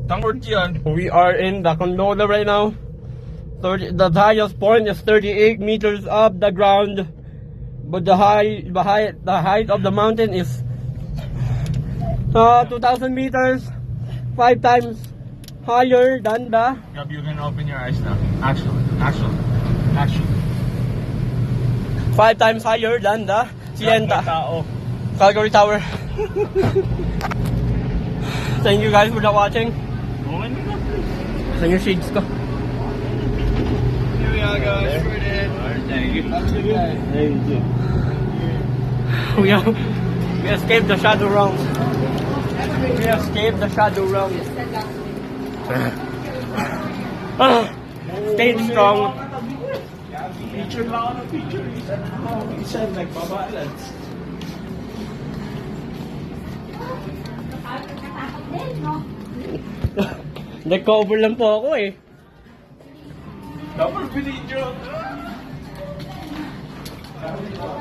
We are in the gondola right now. The highest point is 38 meters up the ground, but the height of the mountain is 2,000 meters, 5 times higher than the. Gab, you can open your eyes now. Actually. 5 times higher than the Sienta Calgary Tower. Thank you guys for watching. Sa yung shades ko. Here we are, guys. We're in. Thank you. Thank you. We escaped the shadow realm. We escaped the shadow realm. Stay strong. Feature lang ako ng feature. Isa nagbabalance. Nag-cover lang po ako eh. Dapat binidyo.